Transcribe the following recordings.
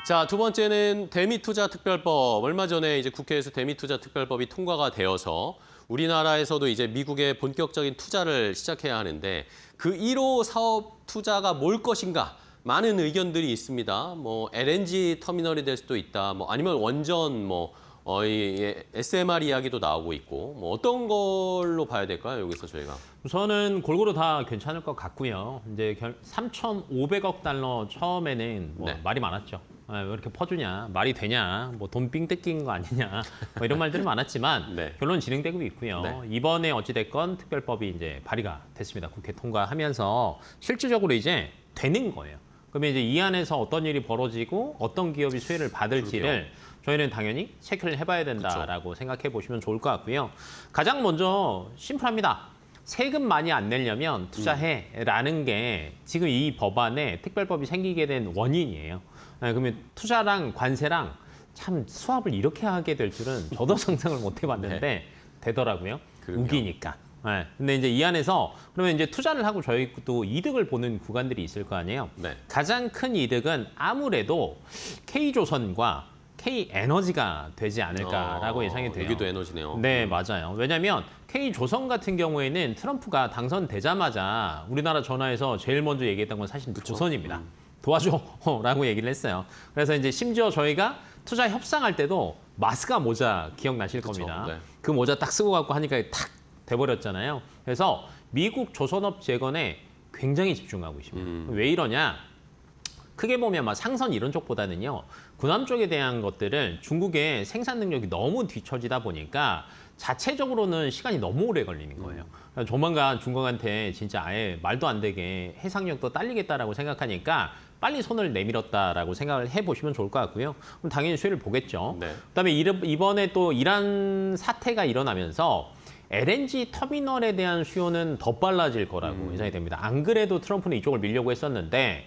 자, 두 번째는 대미투자특별법. 얼마 전에 이제 국회에서 대미투자특별법이 통과가 되어서 우리나라에서도 이제 미국에 본격적인 투자를 시작해야 하는데 그 1호 사업 투자가 뭘 것인가? 많은 의견들이 있습니다. 뭐 LNG 터미널이 될 수도 있다. 뭐 아니면 원전 이 SMR 이야기도 나오고 있고 뭐 어떤 걸로 봐야 될까요? 여기서 저희가. 우선은 골고루 다 괜찮을 것 같고요. 이제 3,500억 달러 처음에는 뭐 네. 말이 많았죠. 왜 이렇게 퍼주냐, 말이 되냐, 뭐 돈 삥 뜯긴 거 아니냐, 뭐 이런 말들이 많았지만 네. 결론 진행되고 있고요. 네. 이번에 어찌됐건 특별법이 이제 발의가 됐습니다. 국회 통과하면서 실질적으로 이제 되는 거예요. 그러면 이제 이 안에서 어떤 일이 벌어지고 어떤 기업이 수혜를 받을지를 저희는 당연히 체크를 해봐야 된다라고 생각해 보시면 좋을 것 같고요. 가장 먼저 심플합니다. 세금 많이 안 내려면 투자해라는 게 지금 이 법안에 특별법이 생기게 된 원인이에요. 그러면 투자랑 관세랑 참 수합을 이렇게 하게 될 줄은 저도 상상을 못 해봤는데 네. 되더라고요. 그럼요. 우기니까. 네. 근데 이제 이 안에서 그러면 이제 투자를 하고 저희도 이득을 보는 구간들이 있을 거 아니에요. 네. 가장 큰 이득은 아무래도 K조선과 K에너지가 되지 않을까라고 예상이 돼요. 여기도 에너지네요. 네, 맞아요. 왜냐하면 K조선 같은 경우에는 트럼프가 당선되자마자 우리나라 전화해서 제일 먼저 얘기했던 건 사실 조선입니다. 도와줘라고 얘기를 했어요. 그래서 이제 심지어 저희가 투자 협상할 때도 마스카 모자 기억나실 겁니다. 네. 그 모자 딱 쓰고 갖고 하니까 탁 돼버렸잖아요. 그래서 미국 조선업 재건에 굉장히 집중하고 있습니다. 왜 이러냐? 크게 보면 막 상선 이런 쪽보다는요. 군함 쪽에 대한 것들을 중국의 생산 능력이 너무 뒤처지다 보니까 자체적으로는 시간이 너무 오래 걸리는 거예요. 그래서 조만간 중국한테 진짜 아예 말도 안 되게 해상력도 딸리겠다라고 생각하니까 빨리 손을 내밀었다라고 생각을 해보시면 좋을 것 같고요. 그럼 당연히 수혜를 보겠죠. 네. 그다음에 이번에 또 이란 사태가 일어나면서 LNG 터미널에 대한 수요는 더 빨라질 거라고 예상이 됩니다. 안 그래도 트럼프는 이쪽을 밀려고 했었는데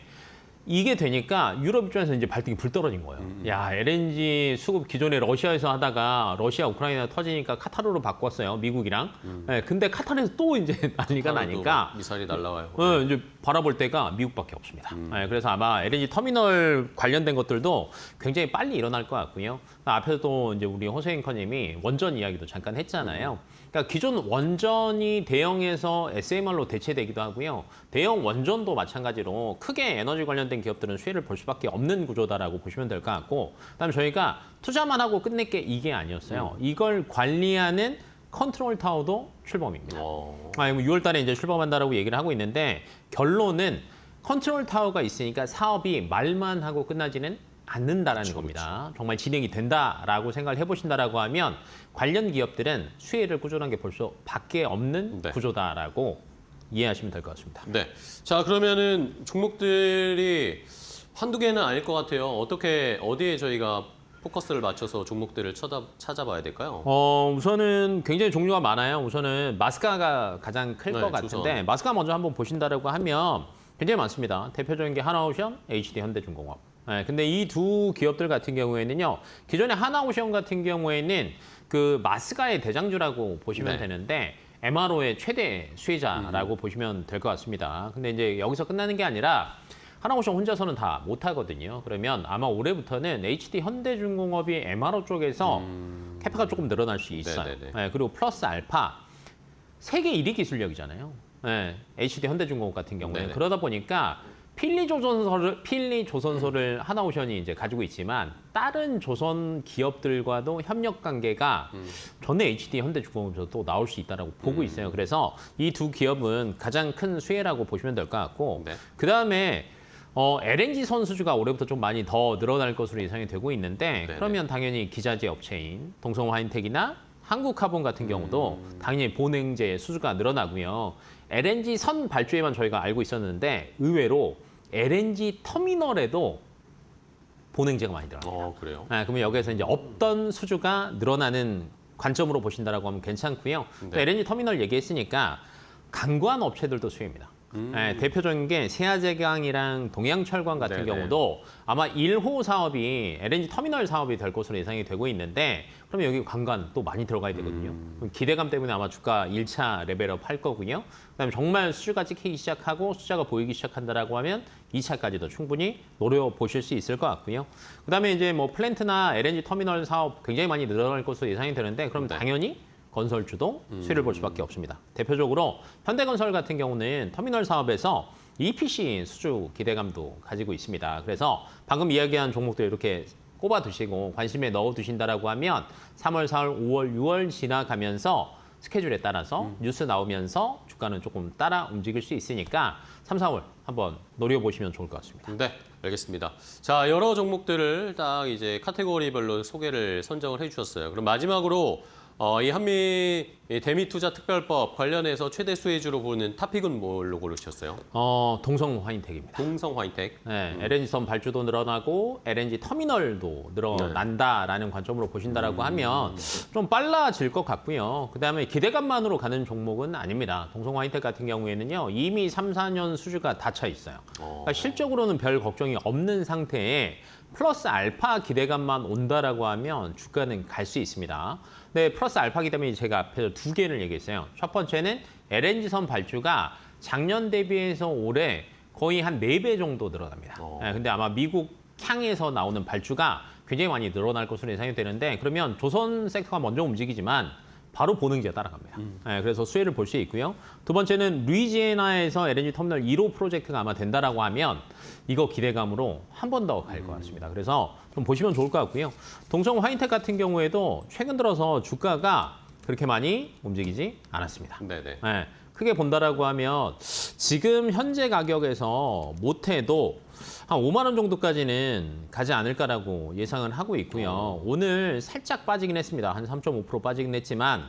이게 되니까 유럽 입장에서 이제 발등이 불 떨어진 거예요. 야, LNG 수급 기존에 러시아에서 하다가 러시아, 우크라이나 터지니까 카타르로 바꿨어요. 미국이랑. 네, 근데 카타르에서 또 이제 난리가 나니까 미사일이 날라와요. 이제 바라볼 때가 미국밖에 없습니다. 네, 그래서 아마 LNG 터미널 관련된 것들도 굉장히 빨리 일어날 것 같고요. 앞에서도 이제 우리 허세 앵커님이 원전 이야기도 잠깐 했잖아요. 그러니까 기존 원전이 대형에서 SMR로 대체되기도 하고요. 대형 원전도 마찬가지로 크게 에너지 관련된 기업들은 수혜를 볼 수밖에 없는 구조다라고 보시면 될 것 같고, 그다음에 저희가 투자만 하고 끝낼 게 이게 아니었어요. 이걸 관리하는 컨트롤 타워도 출범입니다. 6월 달에 이제 출범한다라고 얘기를 하고 있는데 결론은 컨트롤 타워가 있으니까 사업이 말만 하고 끝나지는 않는다라는 겁니다. 정말 진행이 된다라고 생각을 해보신다라고 하면 관련 기업들은 수혜를 꾸준하게 볼 수밖에 없는 네. 구조다라고 이해하시면 될 것 같습니다. 네. 자, 그러면은 종목들이 한두 개는 아닐 것 같아요. 어디에 저희가 포커스를 맞춰서 종목들을 찾아봐야 될까요? 우선은 굉장히 종류가 많아요. 우선은 마스카가 가장 클 것 같은데 조선. 마스카 먼저 한번 보신다라고 하면 굉장히 많습니다. 대표적인 게 하나오션, HD 현대중공업. 네, 근데 이 두 기업들 같은 경우에는요. 기존에 하나오션 같은 경우에는 그 마스카의 대장주라고 보시면 네. 되는데 MRO의 최대 수혜자라고 보시면 될 것 같습니다. 근데 이제 여기서 끝나는 게 아니라 하나오션 혼자서는 다 못하거든요. 그러면 아마 올해부터는 HD 현대중공업이 MRO 쪽에서 캐파가 조금 늘어날 수 있어요. 네, 그리고 플러스 알파 세계 1위 기술력이잖아요. 네, HD 현대중공업 같은 경우는 네네. 그러다 보니까 필리 조선소를 하나오션이 이제 가지고 있지만 다른 조선 기업들과도 협력 관계가 전에 HD 현대중공업에서 또 나올 수 있다라고 보고 있어요. 그래서 이 두 기업은 가장 큰 수혜라고 보시면 될 것 같고 네. 그 다음에 LNG 선수주가 올해부터 좀 많이 더 늘어날 것으로 예상이 되고 있는데 네네. 그러면 당연히 기자재 업체인 동성화인텍이나 한국카본 같은 경우도 당연히 본행제 수주가 늘어나고요. LNG 선 발주에만 저희가 알고 있었는데 의외로 LNG 터미널에도 본행제가 많이 들어갑니다. 그래요? 네, 그러면 여기에서 이제 없던 수주가 늘어나는 관점으로 보신다라고 하면 괜찮고요. 또 네. LNG 터미널 얘기했으니까 강관 업체들도 수혜입니다. 네, 대표적인 게 세아제강이랑 동양철강 같은 네네. 경우도 아마 1호 사업이 LNG 터미널 사업이 될 것으로 예상이 되고 있는데 그러면 여기 관관 또 많이 들어가야 되거든요. 그럼 기대감 때문에 아마 주가 1차 레벨업 할 거고요. 그다음에 정말 수주가 찍히기 시작하고 숫자가 보이기 시작한다라고 하면 2차까지도 충분히 노려보실 수 있을 것 같고요. 그다음에 이제 뭐 플랜트나 LNG 터미널 사업 굉장히 많이 늘어날 것으로 예상이 되는데 그럼 네. 당연히 건설주도 수혜를 볼 수밖에 없습니다. 대표적으로 현대건설 같은 경우는 터미널 사업에서 EPC 수주 기대감도 가지고 있습니다. 그래서 방금 이야기한 종목들 이렇게 꼽아두시고 관심에 넣어두신다라고 하면 3월, 4월, 5월, 6월 지나가면서 스케줄에 따라서 뉴스 나오면서 주가는 조금 따라 움직일 수 있으니까 3, 4월 한번 노려보시면 좋을 것 같습니다. 네, 알겠습니다. 자, 여러 종목들을 딱 이제 카테고리별로 소개를 선정을 해주셨어요. 그럼 마지막으로 이 한미 대미 투자 특별법 관련해서 최대 수혜주로 보는 탑픽은 뭘로 고르셨어요? 동성 화인텍입니다. 동성 화이텍. 네, LNG선 발주도 늘어나고 LNG 터미널도 늘어난다라는 관점으로 보신다라고 하면 좀 빨라질 것 같고요. 그다음에 기대감만으로 가는 종목은 아닙니다. 동성 화이텍 같은 경우에는요. 이미 3, 4년 수주가 다 차 있어요. 그러니까 실적으로는 별 걱정이 없는 상태에 플러스 알파 기대감만 온다라고 하면 주가는 갈 수 있습니다. 네, 플러스 알파기 때문에 제가 앞에서 두 개를 얘기했어요. 첫 번째는 LNG선 발주가 작년 대비해서 올해 거의 한 4배 정도 늘어납니다. 네, 근데 아마 미국 향에서 나오는 발주가 굉장히 많이 늘어날 것으로 예상이 되는데 그러면 조선 섹터가 먼저 움직이지만 바로 보능지가 따라갑니다. 네, 그래서 수혜를 볼 수 있고요. 두 번째는 루이지애나에서 LNG 터미널 1호 프로젝트가 아마 된다라고 하면 이거 기대감으로 한 번 더 갈 것 같습니다. 그래서 좀 보시면 좋을 것 같고요. 동성 화이텍 같은 경우에도 최근 들어서 주가가 그렇게 많이 움직이지 않았습니다. 네네. 네, 크게 본다라고 하면 지금 현재 가격에서 못해도 한 5만 원 정도까지는 가지 않을까라고 예상을 하고 있고요. 오늘 살짝 빠지긴 했습니다. 한 3.5% 빠지긴 했지만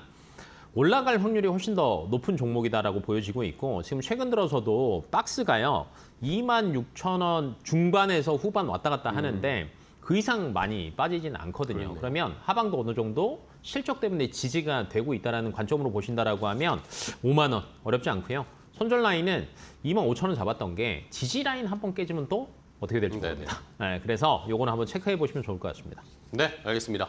올라갈 확률이 훨씬 더 높은 종목이다라고 보여지고 있고 지금 최근 들어서도 박스가요. 26,000원 중반에서 후반 왔다 갔다 하는데 그 이상 많이 빠지진 않거든요. 그렇네요. 그러면 하방도 어느 정도 실적 때문에 지지가 되고 있다는 관점으로 보신다라고 하면 5만 원 어렵지 않고요. 손절 라인은 25,000원 잡았던 게 지지 라인 한 번 깨지면 또 어떻게 될지 모릅니다. 네, 그래서 요거는 한번 체크해 보시면 좋을 것 같습니다. 네, 알겠습니다.